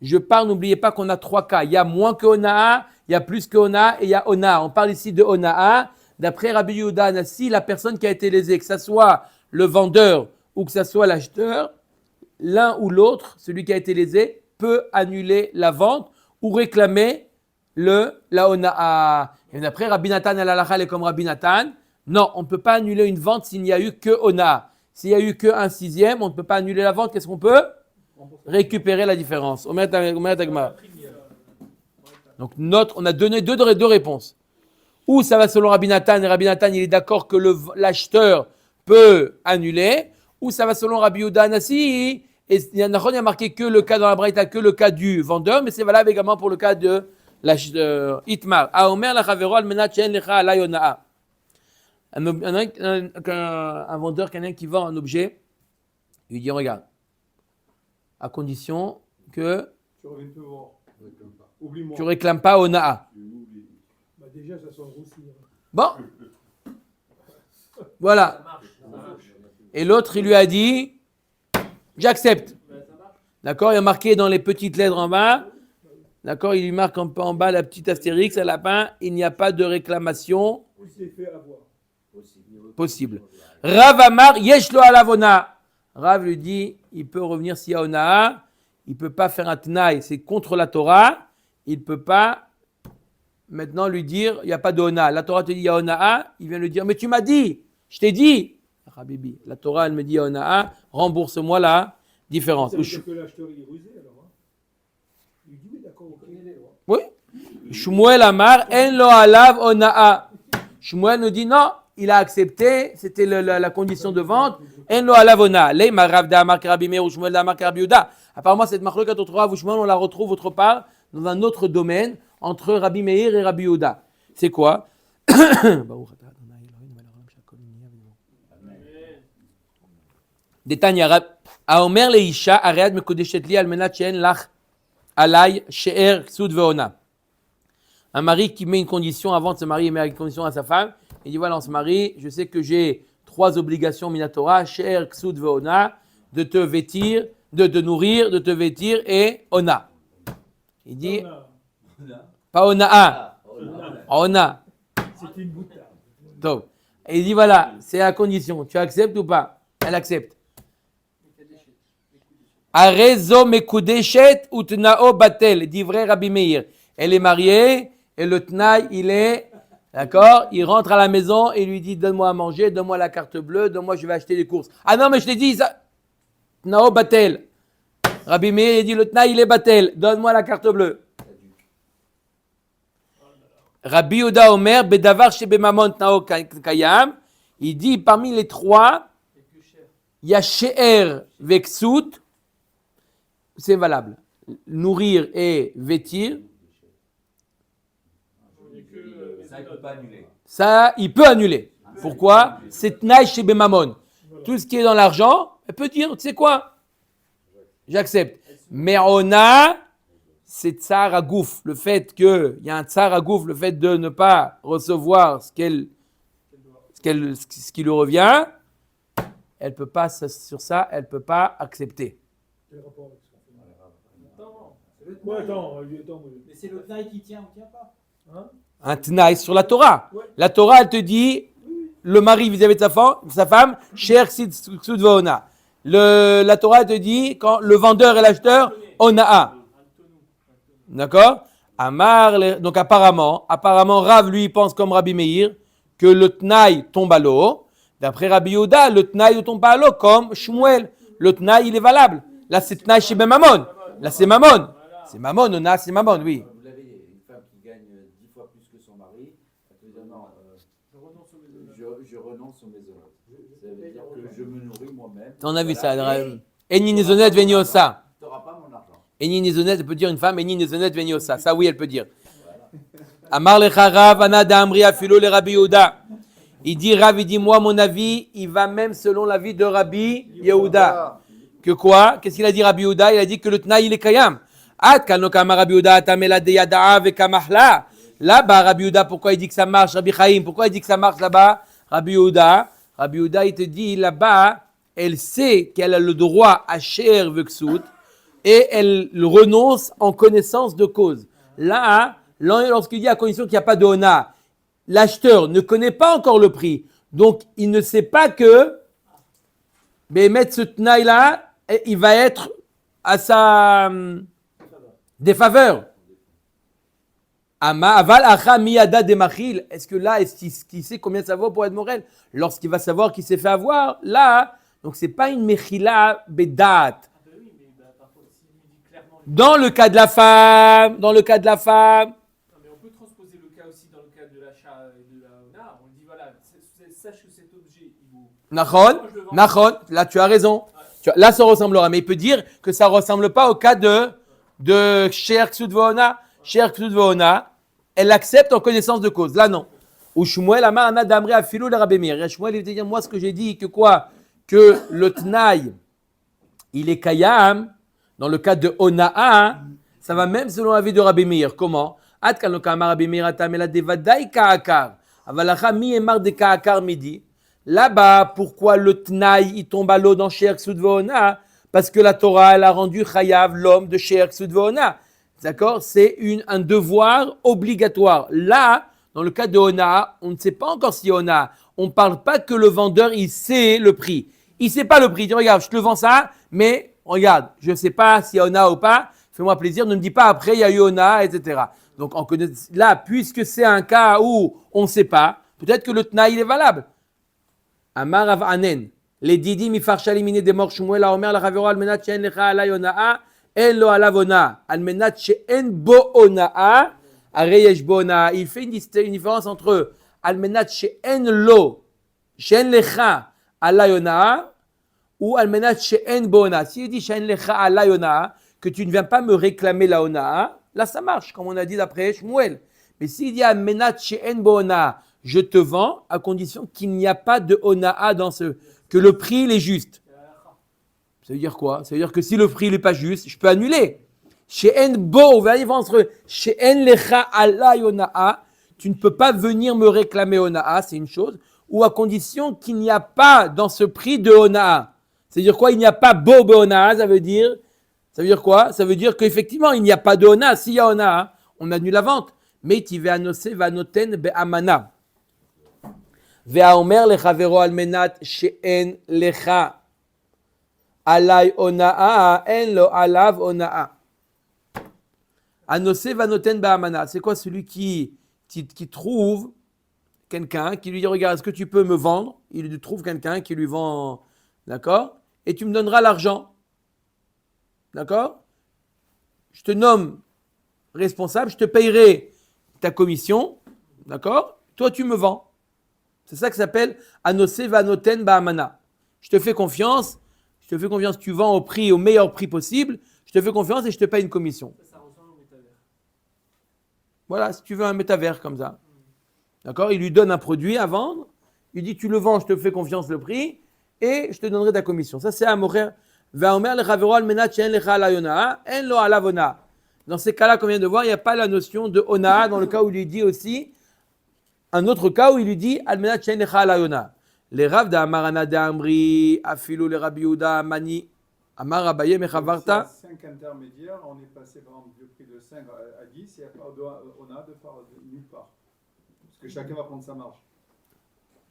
Je parle, n'oubliez pas qu'on a 3 cas. Il y a moins que Onaa, il y a plus que Onaa et il y a Onaa. On parle ici de Onaa. D'après Rabbi Yehuda Anassi, la personne qui a été lésée, que ce soit le vendeur ou que ce soit l'acheteur, l'un ou l'autre, celui qui a été lésé, peut annuler la vente ou réclamer la Onaa. Et d'après Rabbi Nathan al-Halakha, et comme Rabbi Nathan, non, on ne peut pas annuler une vente s'il n'y a eu que Onaa. S'il n'y a eu que un 6e, on ne peut pas annuler la vente. Qu'est-ce qu'on peut? Récupérer la différence. Donc, on a donné deux réponses. Ou ça va selon Rabbi Nathan, et Rabbi Nathan il est d'accord que l'acheteur peut annuler, ou ça va selon Rabbi Yehuda Anassi, et il y a marqué que le cas dans la Braïta, que le cas du vendeur, mais c'est valable également pour le cas de l'acheteur. Itmar. Aomer la chavero al menat she'en lecha alay onaa. Un vendeur, quelqu'un qui vend un objet, il lui dit regarde, à condition que Tu reviens te voir. Oublie-moi. tu réclames pas onaa. Bah déjà, ça sent grossir. Bon, voilà. Ça marche. Et l'autre, il lui a dit, j'accepte. D'accord, il y a marqué dans les petites lettres en bas. D'accord, il lui marque un peu en bas la petite astérix à la fin. Il n'y a pas de réclamation Ou s'est fait avoir. possible. Rav Amar, yeshlo alavona. Rav lui dit, il peut revenir s'il y a onaa. Il ne peut pas faire un tnaï, c'est contre la Torah. Il ne peut pas maintenant lui dire, il n'y a pas de onaa. La Torah te dit, il y a onaa. Il vient lui dire, mais tu m'as dit, je t'ai dit. Habibi, la Torah, elle me dit, onaa, rembourse-moi la différence. Ça veut dire que l'acheteur il est rusé alors. Hein. Il dit oui, d'accord, ok. Oui. Shmuel Amar, en lo alav onaa. Shmuel nous dit non, il a accepté, c'était la condition de vente. En lo alav onaa. Lei marav da Amar Rabbi Meir ou Shmuel da Amar Rabbi Yehuda. Apparemment, cette marloquette entre Rav ou Shmuel, on la retrouve autre part dans un autre domaine entre Rabbi Meir et Rabbi Yehuda. C'est quoi? Détagne arabe. Aomer leisha aread mekodeshet li al menat she'en lach alay she'er ksud ve'ona. Un mari qui met une condition avant de se marier, il met une condition à sa femme. Il dit voilà, on se marie, je sais que j'ai 3 obligations minatora, she'er ksud ve'ona, de te vêtir, de te nourrir, de te vêtir et ona. Il dit pas onaa, ona. C'était une boutade. Donc, et il dit voilà, c'est la condition. Tu acceptes ou pas? Elle accepte. Arezo mekudeshet utnao batel, dit vrai Rabbi Meir. Elle est mariée et le tnaï, il est, d'accord, il rentre à la maison et lui dit, donne-moi à manger, donne-moi la carte bleue, donne-moi, je vais acheter des courses. Ah non, mais je t'ai dit, ça, Tnao batel. Rabbi Meir, il dit, le tnaï, il est batel, donne-moi la carte bleue. Rabbi Yehuda Omer, bedavar shebemamon tnao kayam, il dit, parmi les trois, il y a she'er veksout, c'est valable. Nourrir et vêtir, Ça, il ne peut pas annuler. ça, il peut annuler. Pourquoi? C'est tnaï chez Bemamon. Tout ce qui est dans l'argent, elle peut dire, tu sais quoi? J'accepte. Mais on a, c'est tsar à gouffre. Le fait qu'il y a un tsar à gouffre, le fait de ne pas recevoir ce qui lui revient, elle peut pas, sur ça, elle peut pas accepter. Quel rapport avec ça? Ouais, Mais c'est le tnaï qui tient, on tient pas. Un tnaï sur la Torah. La Torah, elle te dit, le mari vis-à-vis de sa femme, cher ksudvaona. La Torah, elle te dit, quand le vendeur et l'acheteur, onaa. D'accord? Donc apparemment, Rav, lui, pense comme Rabbi Meir, que le tnaï tombe à l'eau. D'après Rabbi Yehuda, le tnaï ne tombe pas à l'eau, comme Shmuel. Le tnaï, il est valable. Là, c'est tnaï chez Ben Mammon. Là, c'est Mammon. C'est Mammon, Ona, c'est Mammon, oui. Vous avez une femme qui gagne 10 fois plus que son mari, elle peut dire non, je renonce aux maisonnettes. Ça veut dire que je me nourris moi-même. On a vu ça. Eni nezonet veniosa. Tu n'auras pas mon argent. Eni nezonet, elle peut dire une femme, Eni nezonet veniosa. Ça, oui, elle peut dire. Amar lecha Rav, anada amri afilo le Rabbi Yehuda. Il dit, Rav, il dit, moi, mon avis, il va même selon l'avis de Rabbi Yehuda. Que quoi? Qu'est-ce qu'il a dit Rabbi Yehuda? Il a dit que le tnaï, il est kayam. Là-bas, Rabbi Yehuda, pourquoi il dit que ça marche? Rabbi Chaim, pourquoi il dit que ça marche là-bas? Rabbi Yehuda, il te dit là-bas, elle sait qu'elle a le droit à She'er Veksout et elle renonce en connaissance de cause. Là, lorsqu'il dit à condition qu'il n'y a pas de Hona, l'acheteur ne connaît pas encore le prix, donc il ne sait pas que mettre ce tnaï-là, il va être à sa défaveur. Aval acha miyada demachil. Est-ce que là, est-ce qu'il sait combien ça vaut pour être morel? Lorsqu'il va savoir qu'il s'est fait avoir, là, donc c'est pas une mechila bedat. Dans le cas de la femme, Non, mais on peut transposer le cas aussi dans le cas de l'achat et de la Ona. On dit voilà, sache que cet objet, il vaut. Nachon, là tu as raison. Là ça ressemblera, mais il peut dire que ça ressemble pas au cas de She'er Ksudvaona. She'er Ksudvaona, elle accepte en connaissance de cause. Là non. Ou Shmuel amar ana damri afilo le Rabbi Meir. Shmuel il veut dire moi ce que j'ai dit que quoi? Que le tnaï il est kayam dans le cas de Onaa, ça va même selon l'avis de Rabbi Meir. Comment? Ad kan lo kamar Rabbi Meir atamela devadai kaakar. Avalacha mi emar de kaakar midi. Là-bas, pourquoi le tnaï il tombe à l'eau dans She'er Ksudvaona? Parce que la Torah elle a rendu chayav l'homme de She'er Ksudvaona. D'accord? C'est un devoir obligatoire. Là, dans le cas de Ona, on ne sait pas encore si Ona. On ne parle pas que le vendeur, il sait le prix. Il ne sait pas le prix. Il dit, regarde, je te vends ça, mais regarde, je ne sais pas si Ona ou pas. Fais-moi plaisir, ne me dis pas après, il y a eu Ona, etc. Donc, là, puisque c'est un cas où on ne sait pas, peut-être que le Tnaï, il est valable. Amar Rav Anen. Les didi mifarcha limine de mort Shmuel a omer la chavero al menat she'en lecha alay onaa en lo alav onaa al menat she'en bo onaa arei yesh bo onaa. Il fait une différence entre al menat she'en lecha alay onaa ou al menat she'en bo onaa. S'il dit she'en lecha alay onaa, que tu ne viens pas me réclamer la onaa, là ça marche comme on a dit d'après Shmuel. Mais s'il dit al menat she'en bo onaa, je te vends à condition qu'il n'y a pas de onaa dans que le prix il est juste. Ça veut dire quoi? Ça veut dire que si le prix n'est pas juste, je peux annuler. She'en bo, entre she'en lecha alay onaa, tu ne peux pas venir me réclamer onaa, c'est une chose, ou à condition qu'il n'y a pas dans ce prix de onaa. Ça veut dire quoi? Il n'y a pas bo onaa, ça veut dire quoi? Ça veut dire qu'effectivement il n'y a pas de onaa. S'il y a onaa, on annule la vente. Mais tu vas annoncer va noten be amana. והאומר לחברו על מנת שאין לך עליי הונאה, אין לו עליו הונאה. Anose vanoten ba'amana. C'est quoi celui qui trouve quelqu'un, qui lui dit, regarde, est-ce que tu peux me vendre? Il lui trouve quelqu'un qui lui vend, d'accord? Et tu me donneras l'argent. D'accord? Je te nomme responsable, je te payerai ta commission. D'accord? Toi, tu me vends. C'est ça que ça s'appelle Anose vanoten ba'amana. Je te fais confiance, tu vends au meilleur prix possible, je te fais confiance et je te paye une commission. Ça ressemble au métavers. Voilà, si tu veux un métavers comme ça. D'accord? Il lui donne un produit à vendre, il dit tu le vends, je te fais confiance le prix et je te donnerai ta commission. Ça c'est Amocher. Dans ces cas-là qu'on vient de voir, il n'y a pas la notion de Ona dans le cas où il lui dit aussi, un autre cas où il lui dit Almenat Shein Lecha Ala Yona. Les Rav d'Amarana d'Amri, Afilou le Rabbi Yehuda Mani, Amar Abaye Mechavarta. 5 intermédiaires, on est passé par exemple du prix de 5 à 10, et après on a de part nulle part. Parce que chacun va prendre sa marge.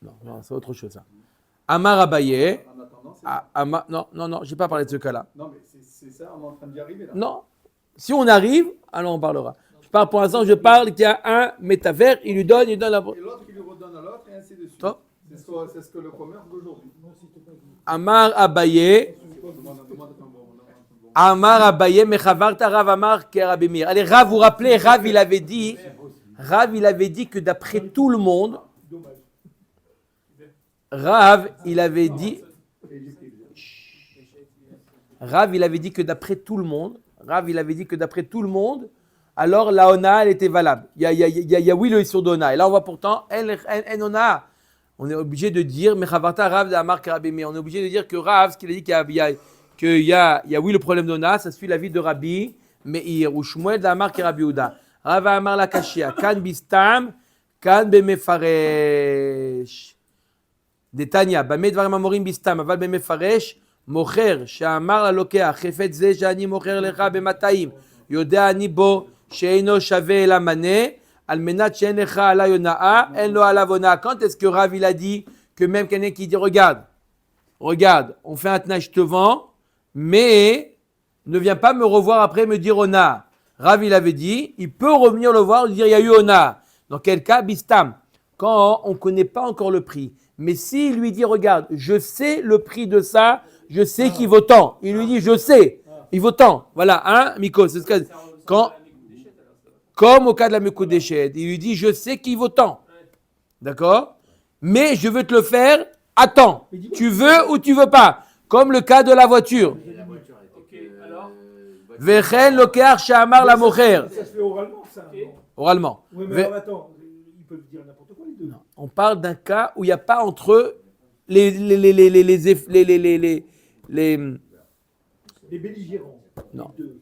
Non, c'est autre chose ça. Amar Abaye. En attendant, c'est Non, j'ai pas parlé de ce cas-là. Non, mais c'est ça, on est en train d'y arriver là. Non. Si on arrive, alors on parlera. Pour l'instant, je parle qu'il y a un métavers, il donne la. Et l'autre qui lui redonne à l'autre, et ainsi de suite. Top. C'est ce que le commerce d'aujourd'hui. Amar Abaye. Amar Abaye, Mechavarta Rav Amar Kerabimir. Allez, Rav, vous rappelez, Rav, il avait dit que d'après tout le monde, Rav, il avait dit que d'après tout le monde, alors la Ona, elle était valable. Il y a oui le Issur d'Ona. Et là, on voit pourtant, en Ona. On est obligé de dire, Mechavarta Rav d'Amar Kerabimir. On est obligé de dire que Rav, ce qu'il a dit qu'il y a oui le problème d'Ona, ça suit l'avis de Rabbi Meir ou Shmuel d'Amar Kerabi Yehuda. Rav Amar la Kashia, Kan Bistam, Kan Bemefaresh. Detania, Bamed Varim Amorim Bistam, Aval Bemefaresh, Mocher, She'amar la Lokea, Chefet Ze, Shani Mocher Lecha Bemataim, Yodea Ani Bo, She'eno Shave la Mane, Almenat She'en Lecha Ala Yona'a, En Lo Ala Vona. Quand est-ce que Rav il a dit que même quelqu'un qui dit regarde, on fait un tenage, je te vends, mais ne viens pas me revoir après me dire Ona. Rav, il avait dit, il peut revenir le voir, lui dire il y a eu Ona. Dans quel cas, Bistam, quand on ne connaît pas encore le prix. Mais s'il lui dit, regarde, je sais le prix de ça, je sais qu'il vaut tant. Il lui dit, je sais, il vaut tant. Voilà, hein, Miko, c'est ce que comme au cas de la Mekoudéchet, il lui dit, je sais qu'il vaut tant. D'accord? Mais je veux te le faire, attends. Tu veux ou tu veux pas? Comme le cas de la voiture. Ok, alors Vechen lokeach she'amar la mocher. Ça se fait oralement, ça. Ok. Oralement. Oui, mais alors, attends, ils peuvent dire n'importe quoi, les deux. Non. On parle d'un cas où il n'y a pas entre eux les belligérants. Non. Les deux.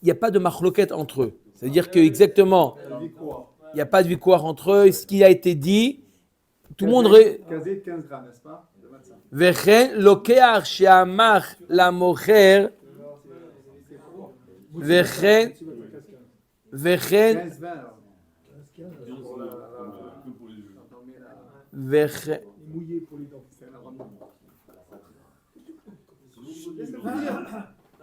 il n'y a pas de marloquette entre eux. C'est-à-dire que exactement, il n'y a pas de victoire entre eux. Ce qui a été dit, tout le monde... Casé de 15 grammes, n'est-ce pas? Vechen lokeach she'amar la mocher. Vechen 15-20 alors. vechen Mouillé pour les dents.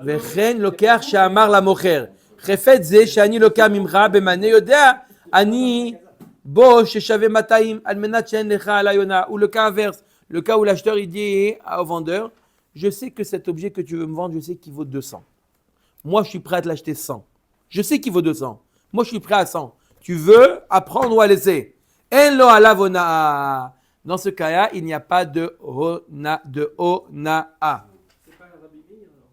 vechen lokeach she'amar la mocher. חפץ זה שאני לוקח ממך במענה יודע, אני בו ששווה 200 על מנת שאין לך על היונה. Ou le cas inverse, le cas où l'acheteur il dit au vendeur, je sais que cet objet que tu veux me vendre, je sais qu'il vaut 200. Moi je suis prêt à te l'acheter 100. Je sais qu'il vaut 200. Moi je suis prêt à 100. Tu veux à prendre ou à laisser? En lo alav honaa. Dans ce cas-là, il n'y a pas de honaa. C'est pas Rabbi Meir alors.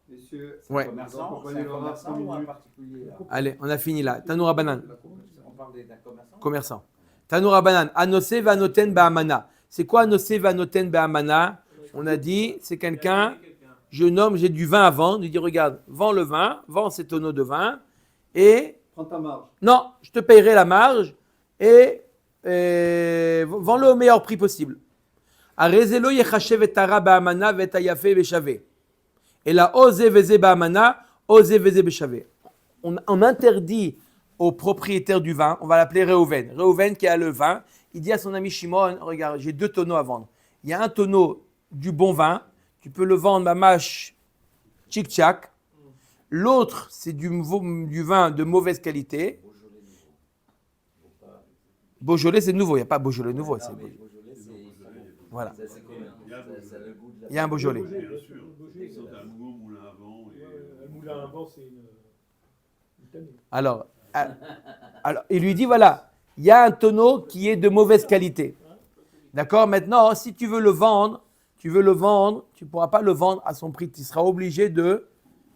Messieurs, Ouais. Commerçant, c'est un commerçant ou un particulier là? Allez, on a fini là. Tanoura Banan. On parle d'un commerçant? Commerçant. Tanoura Banan. Anose vanoten ba'amana. C'est quoi anose vanoten ba'amana? On a dit, c'est quelqu'un, j'ai du vin à vendre. Il dit, regarde, vends le vin, vends ces tonneaux de vin et... prends ta marge. Non, je te payerai la marge et vends-le au meilleur prix possible. Arezelo yechashev et tara ba'amana vet ayafe beshave. Et la ose veze ba'amana, ose veze beshave. On interdit au propriétaire du vin, on va l'appeler Reuven. Reuven qui a le vin, il dit à son ami Shimon, regarde, j'ai 2 tonneaux à vendre. Il y a un tonneau du bon vin, tu peux le vendre mamash tchik-tchak, L'autre, c'est du vin de mauvaise qualité. Beaujolais, c'est nouveau. Il n'y a pas Beaujolais nouveau. Non, C'est mais Beaujolais. Beaujolais, c'est Voilà. ça, c'est commun. Ça a le goût de la Il y a un Beaujolais. Beaujolais, Bien sûr. Beaujolais, C'est un nouveau moulin à vent. un moulin à vent, c'est une tannée. Alors, il lui dit, voilà, il y a un tonneau qui est de mauvaise qualité. D'accord? Maintenant, si tu veux le vendre, tu ne pourras pas le vendre à son prix. Tu seras obligé de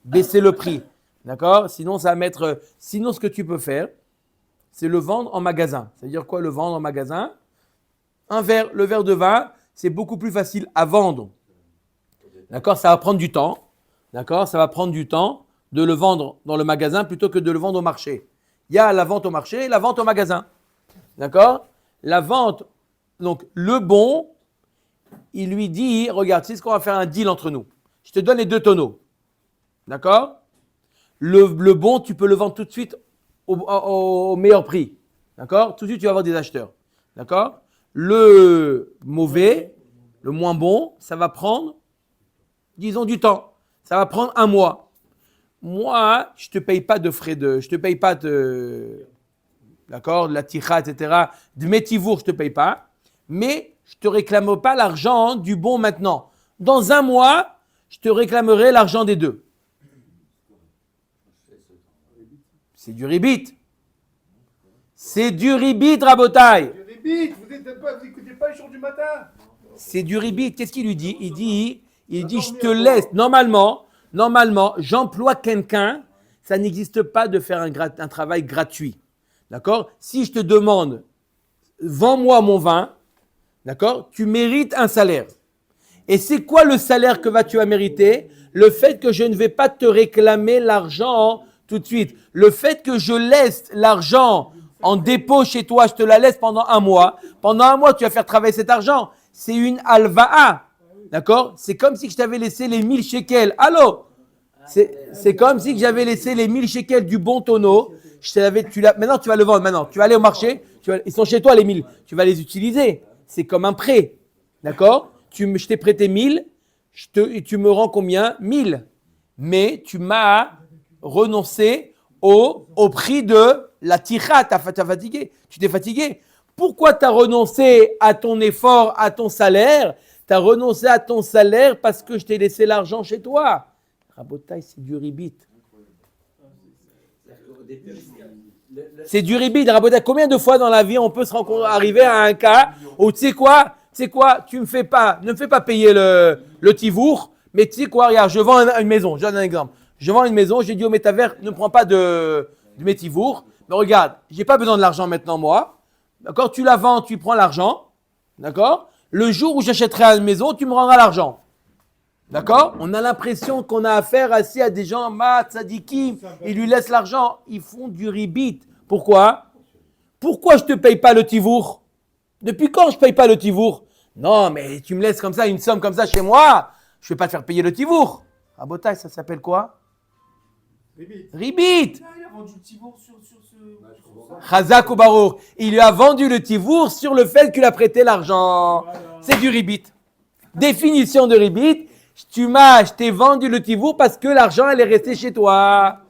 baisser le prix. D'accord? Sinon, sinon, ce que tu peux faire, c'est le vendre en magasin. C'est-à-dire quoi, le vendre en magasin? Le verre de vin, c'est beaucoup plus facile à vendre. D'accord? Ça va prendre du temps. D'accord? Ça va prendre du temps de le vendre dans le magasin plutôt que de le vendre au marché. Il y a la vente au marché et la vente au magasin. D'accord? La vente, donc le bon, il lui dit, regarde, c'est ce qu'on va faire un deal entre nous. Je te donne les 2 tonneaux. D'accord? Le bon, tu peux le vendre tout de suite au meilleur prix. D'accord? Tout de suite, tu vas avoir des acheteurs. D'accord? Le mauvais, le moins bon, ça va prendre, disons, du temps. Ça va prendre 1 mois. Moi, je ne te paye pas de frais je te paye pas d'accord, de la ticha, etc. De mes tivours, je ne te paye pas. Mais je ne te réclame pas l'argent du bon maintenant. Dans 1 mois, je te réclamerai l'argent des 2. C'est du ribit. C'est du ribit, Rabotai. Ribit, vous n'écoutez pas les jours du matin. C'est du ribit. Qu'est-ce qu'il lui dit? Il dit, je te laisse. Normalement, j'emploie quelqu'un. Ça n'existe pas de faire un travail gratuit. D'accord? Si je te demande, vends-moi mon vin, d'accord? Tu mérites un salaire. Et c'est quoi le salaire que tu vas mériter? Le fait que je ne vais pas te réclamer l'argent tout de suite. Le fait que je laisse l'argent en dépôt chez toi, je te la laisse pendant 1 mois. Pendant 1 mois, tu vas faire travailler cet argent. C'est une alva'a. D'accord? C'est comme si je t'avais laissé les 1000 shekels. Allô? C'est comme si j'avais laissé les 1000 shekels du bon tonneau. Maintenant, tu vas le vendre. Maintenant, tu vas aller au marché. Ils sont chez toi, les 1000. Tu vas les utiliser. C'est comme un prêt. D'accord? Je t'ai prêté 1000. Tu me rends combien? 1000. Mais tu m'as renoncé au prix de la tira. Tu t'es fatigué. Pourquoi tu as renoncé à ton effort, à ton salaire? Tu as renoncé à ton salaire parce que je t'ai laissé l'argent chez toi. Rabotaï, c'est du ribit. C'est du ribit. Rabotaï, combien de fois dans la vie on peut arriver à un cas où tu sais quoi, ne me fais pas payer le tivour, mais tu sais quoi, regarde, je vends une maison. Je donne un exemple. Je vends une maison, j'ai dit au métavers, ne prends pas de mes tivours, mais regarde, j'ai pas besoin de l'argent maintenant moi. D'accord, tu la vends, tu prends l'argent. D'accord? Le jour où j'achèterai une maison, tu me rendras l'argent. D'accord? On a l'impression qu'on a affaire à des gens, tzadikim, ils lui laissent l'argent. Ils font du ribit. Pourquoi? Pourquoi je ne te paye pas le tivour? Depuis quand je ne paye pas le tivour? Non, mais tu me laisses comme ça, une somme comme ça chez moi, je ne vais pas te faire payer le tivour. Rabotaï, ça s'appelle quoi? Ribit. Il a vendu le tivour sur ce. Chazak ou Baruch. Il lui a vendu le tivour sur le fait qu'il a prêté l'argent. Voilà. C'est du ribit. Définition de ribit. Je t'ai vendu le tivour parce que l'argent, elle est restée chez toi.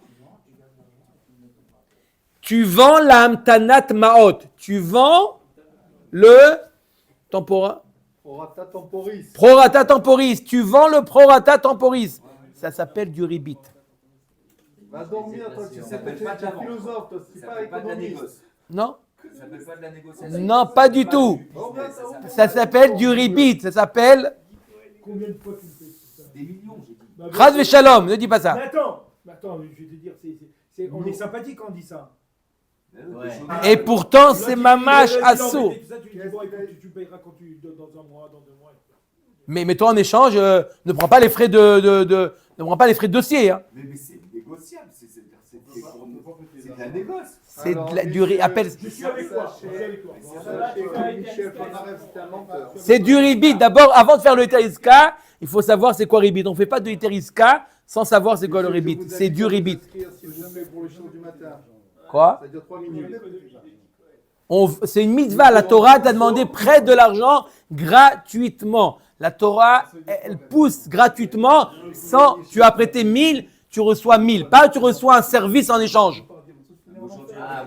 Tu vends l'amtanat ma'ot. Tu vends le tempora. Prorata temporis. Prorata temporis. Tu vends le prorata temporis. Ça s'appelle du ribit. Va dormir, toi, tu Ça sais s'appelle pas, pas tu de la es vente. philosophe, toi, c'est Ça pas s'appelle pas de la économiste. Non? négoce. Ça s'appelle pas de la négociation. Non, pas du tout. Ça s'appelle du ribit. Ça s'appelle Combien de fois tu me fais ça? Des millions, j'ai dit. Bah, Chaz ve shalom. Ne dis pas Mais ça. attends, je vais te dire, on est sympathique quand on dit ça. Ouais. Et pourtant, c'est mamash à assaut. Tu dis, bon, écoute, tu payeras quand tu donnes dans 1 mois, dans 2 mois. Mais toi, en échange, ne prends pas les frais ne prends pas les frais de dossier. Hein. Mais c'est négociable, c'est de la négoce. C'est appelle. Je suis avec toi. Je suis avec toi. Sachez que Michel Ponareff, c'est un menteur. C'est du ribit. D'abord, avant de faire le iteriska, il faut savoir c'est quoi ribit. On ne fait pas de iteriska sans savoir c'est quoi le ribit. C'est du ribit. Si jamais pour le show du matin. Quoi? Ça dure 3 minutes. C'est une mitzvah. La Torah t'a demandé prête de l'argent gratuitement. La Torah, elle pousse gratuitement sans. Tu as prêté 1000, tu reçois 1000. Pas tu reçois un service en échange. Ah,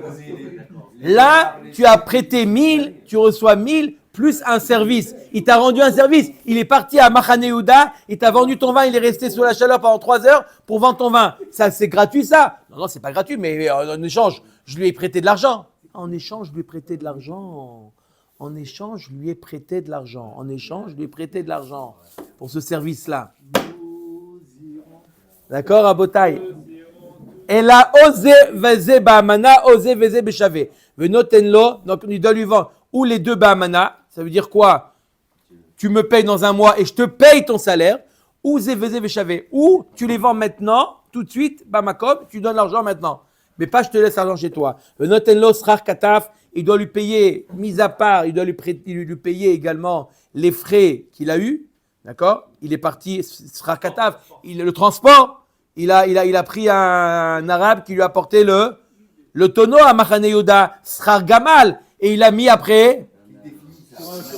Là, tu as prêté 1000, tu reçois 1000 plus un service. Il t'a rendu un service. Il est parti à Machane Yehuda, il t'a vendu ton vin, il est resté sous la chaleur pendant 3 heures pour vendre ton vin. Ça, c'est gratuit, ça? Non, c'est pas gratuit, mais en échange, je lui ai prêté de l'argent. En échange, je lui ai prêté de l'argent. En échange, je lui ai prêté de l'argent. En échange, je lui ai prêté de l'argent pour ce service-là. D'accord, Abotai? Et là, osé veze ba'amana, osé veze b'shavé. Venotenlo, donc il doit lui vendre ou les deux ba'amana, ça veut dire quoi? Tu me payes dans un mois et je te paye ton salaire, ou zé veze b'shavé, ou tu les vends maintenant, tout de suite, ba'makom, tu donnes l'argent maintenant. Mais pas je te laisse l'argent chez toi. Venotenlo srar kataf, il doit lui payer, mis à part, il doit lui payer également les frais qu'il a eus, d'accord? Il est parti, srar kataf, le transport. Il a pris un arabe qui lui a porté le tonneau à Machane Yehuda, Srar Gamal, et il a mis après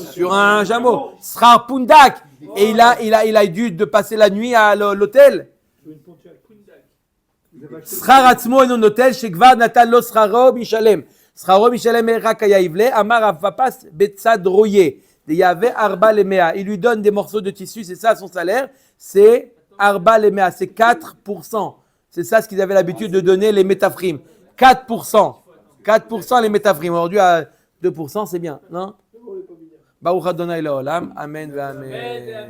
sur un jameau, Srar Pundak, et il a dû de passer la nuit à l'hôtel. Srar Atzmo et non hôtel, Shekvar Natal lo Sraro Mishalem. Sraro Mishalem et Rakaya Ivle, Amar Avapas Betsad Roye. Il y avait Arba Lemea. Il lui donne des morceaux de tissu, c'est ça son salaire, c'est Arba Lemea, c'est 4%. C'est ça ce qu'ils avaient l'habitude de donner les métafrim. 4%. 4% les métafrim. Aujourd'hui, à 2%, c'est bien, non? Baruch Adonai Leolam. Amen. Amen.